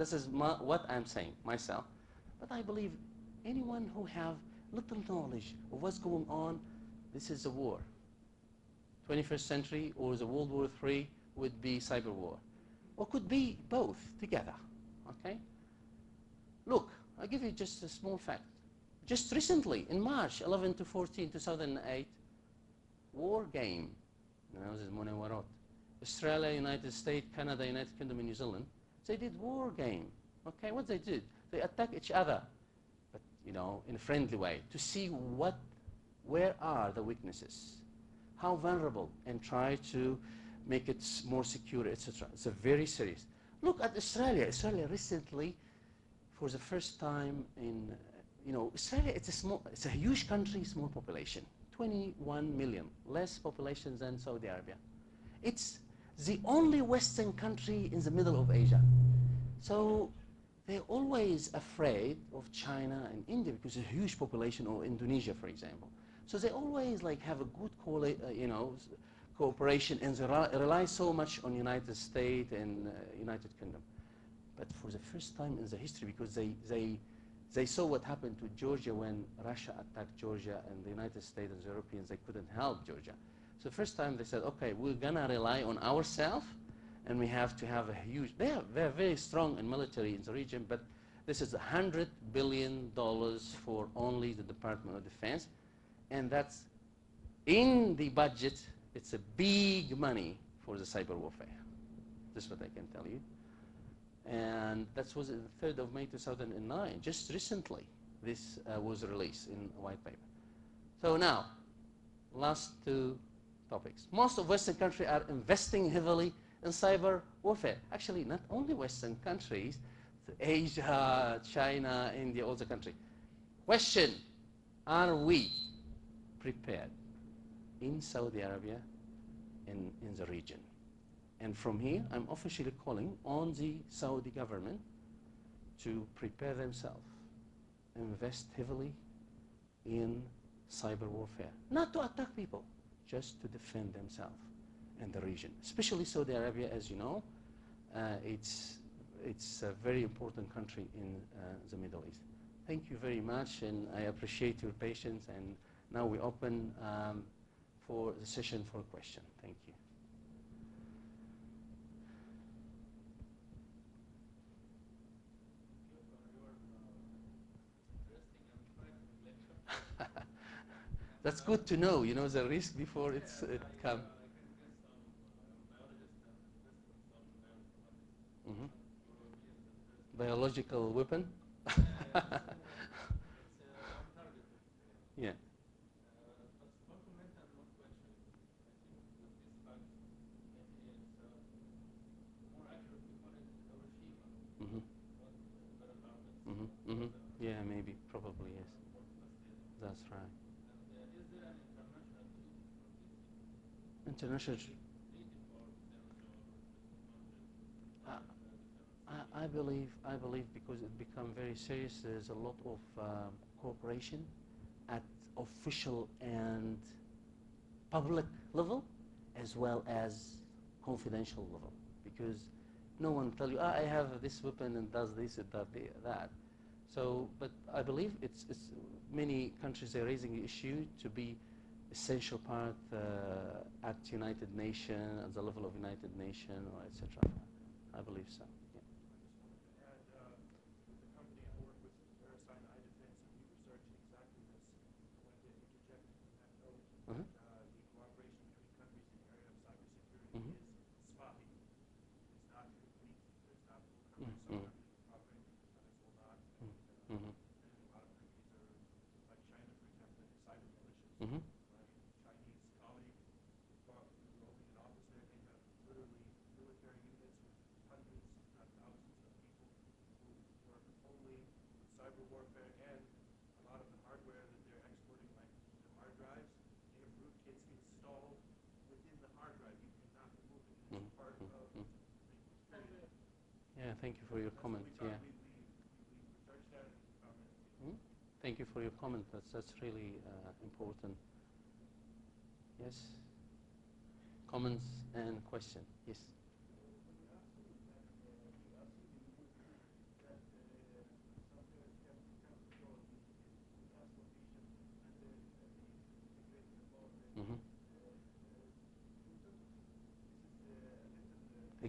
this is what I'm saying myself. But I believe anyone who have little knowledge of what's going on, this is a war. 21st century or the World War III would be cyber war. Or could be both together, okay? Look, I'll give you just a small fact. Just recently, in March 11 to 14, 2008, war game, Australia, United States, Canada, United Kingdom, and New Zealand, they did war game, okay? What they did, they attacked each other, but, you know, in a friendly way, to see where are the weaknesses, how vulnerable, and try to make it more secure, etc. It's a very serious. Look at Australia. Australia recently, for the first time in, you know, Australia, it's a huge country, small population, 21 million, less population than Saudi Arabia. It's the only Western country in the middle of Asia. So they're always afraid of China and India because of a huge population, or Indonesia, for example. So they always like have a good cooperation, and they rely so much on United States and United Kingdom. But for the first time in the history, because they saw what happened to Georgia when Russia attacked Georgia, and the United States and the Europeans, they couldn't help Georgia. So the first time they said, okay, we're gonna rely on ourselves, and we have to have a huge, they're very strong in military in the region, but this is $100 billion for only the Department of Defense, and that's in the budget. It's a big money for the cyber warfare. This is what I can tell you. And that was the 3rd of May 2009. Just recently, this was released in a white paper. So now, last two topics. Most of Western countries are investing heavily in cyber warfare. Actually, not only Western countries, Asia, China, India, all the countries. Question, are we prepared in Saudi Arabia and in the region? And from here, I'm officially calling on the Saudi government to prepare themselves, invest heavily in cyber warfare. Not to attack people, just to defend themselves and the region. Especially Saudi Arabia, as you know, it's a very important country in the Middle East. Thank you very much, and I appreciate your patience. And now we open for the session for a question. Thank you. That's good to know, you know, the risk before it comes. Mm-hmm. Biological weapon? Yeah. Mm-hmm. Mm-hmm. Mm-hmm. Yeah, maybe, probably, yes. That's right. International. I believe because it become very serious, there's a lot of cooperation at official and public level, as well as confidential level. Because no one tell you, I have this weapon and does this and that. So, but I believe it's many countries are raising the issue to be essential part at United Nations, at the level of United Nations, or etc. I believe so. Yeah. The company I work with, Verisign iDefense, and we researched exactly this. I wanted to interject in that note. Uh-huh. The cooperation between countries in the area of cybersecurity Mm-hmm. is spotty. It's not complete. There's not full coverage. Mm-hmm. Some countries will cooperate, others will not. Mm-hmm. And a lot of countries are, like China, for example, they have cyber militias. Mm-hmm. Chinese colleague wrote me an office there. They have literally military units with hundreds, if not thousands, of people who work only with cyber warfare, and a lot of the hardware that they're exporting, like the hard drives, they have rootkits installed within the hard drive. You cannot remove it. It's part of the experience. Yeah, thank you for your comment. Yeah. We researched that and found that. Mm-hmm. Thank you for your comment. That's really important. Yes. Comments and question. Yes.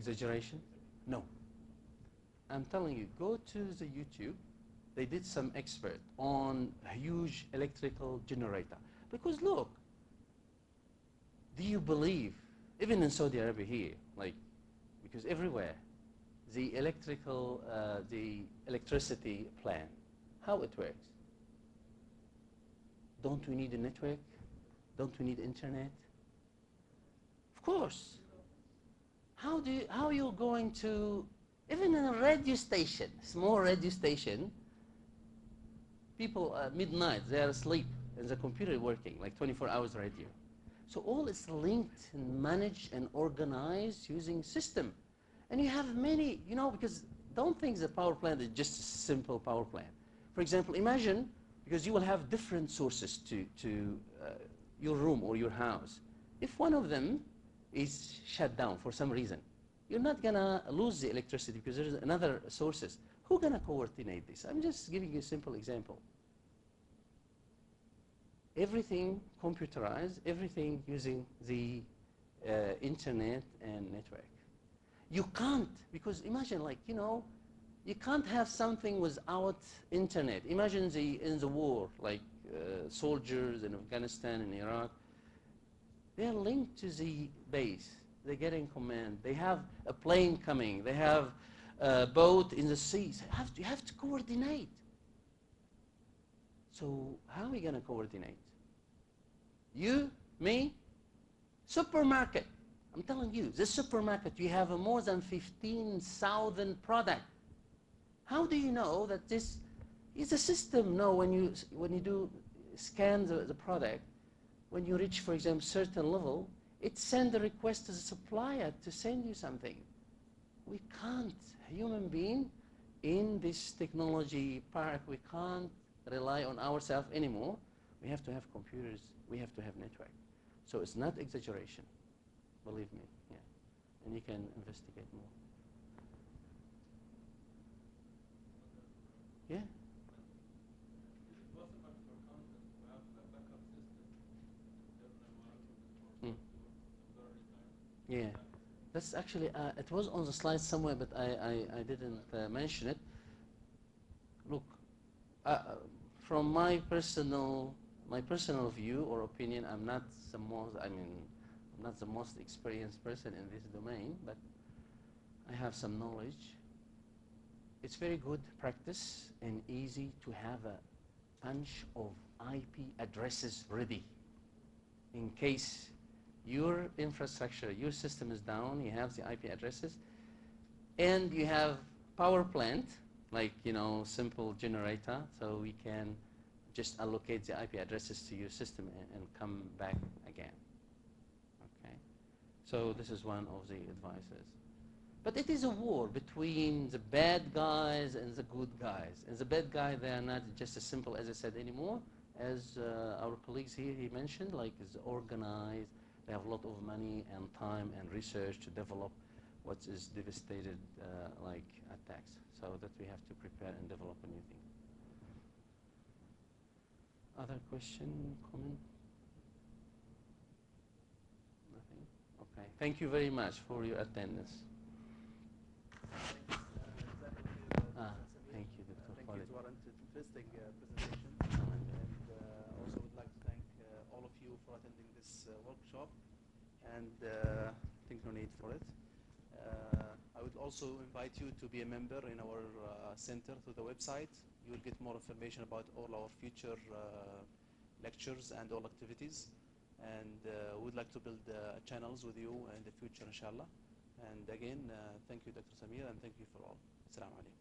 Exaggeration? No. I'm telling you, go to the YouTube. They did some expert on a huge electrical generator. Because look, do you believe, even in Saudi Arabia here, like, because everywhere, the electricity plan, how it works? Don't we need a network? Don't we need internet? Of course. How are you going to, even in a radio station, small radio station, people at midnight, they are asleep and the computer is working, like 24 hours radio. So all is linked and managed and organized using system. And you have many, you know, because don't think the power plant is just a simple power plant. For example, imagine, because you will have different sources to your room or your house. If one of them is shut down for some reason, you're not gonna lose the electricity because there's another sources. Who's gonna coordinate this? I'm just giving you a simple example. Everything computerized, everything using the internet and network. You can't, because imagine, like, you know, you can't have something without internet. Imagine in the war, like soldiers in Afghanistan and Iraq, they're linked to the base. They get in command. They have a plane coming. They have a boat in the seas. You have to coordinate. So how are we going to coordinate? You, me, supermarket. I'm telling you, this supermarket, you have more than 15,000 products. How do you know that this is a system? No, when you do scan the product, when you reach, for example, certain level, it sends a request to the supplier to send you something. We can't, human being, in this technology park, we can't rely on ourselves anymore. We have to have computers, we have to have network. So it's not exaggeration, believe me, yeah. And you can investigate more. Yeah? Yeah, that's actually, it was on the slide somewhere, but I didn't mention it. Look, from my personal view or opinion, I'm not the most experienced person in this domain, but I have some knowledge. It's very good practice and easy to have a bunch of IP addresses ready in case your infrastructure, your system is down, you have the IP addresses, and you have power plant, like, you know, simple generator, so we can just allocate the IP addresses to your system and come back again. Okay, so this is one of the advices. But it is a war between the bad guys and the good guys. And the bad guys, they are not just as simple as I said anymore, as our colleagues here, he mentioned, like, is organized. They have a lot of money and time and research to develop what is devastated like attacks. So that we have to prepare and develop a new thing. Other question, comment? Nothing? Okay. Thank you very much for your attendance. Thank you, Dr. Thank you to our interesting presentation. And also would like to thank all of you for attending this workshop. And I think no need for it. I would also invite you to be a member in our center through the website. You will get more information about all our future lectures and all activities. And we would like to build channels with you in the future, inshallah. And again, thank you, Dr. Samir, and thank you for all. Assalamu alaikum.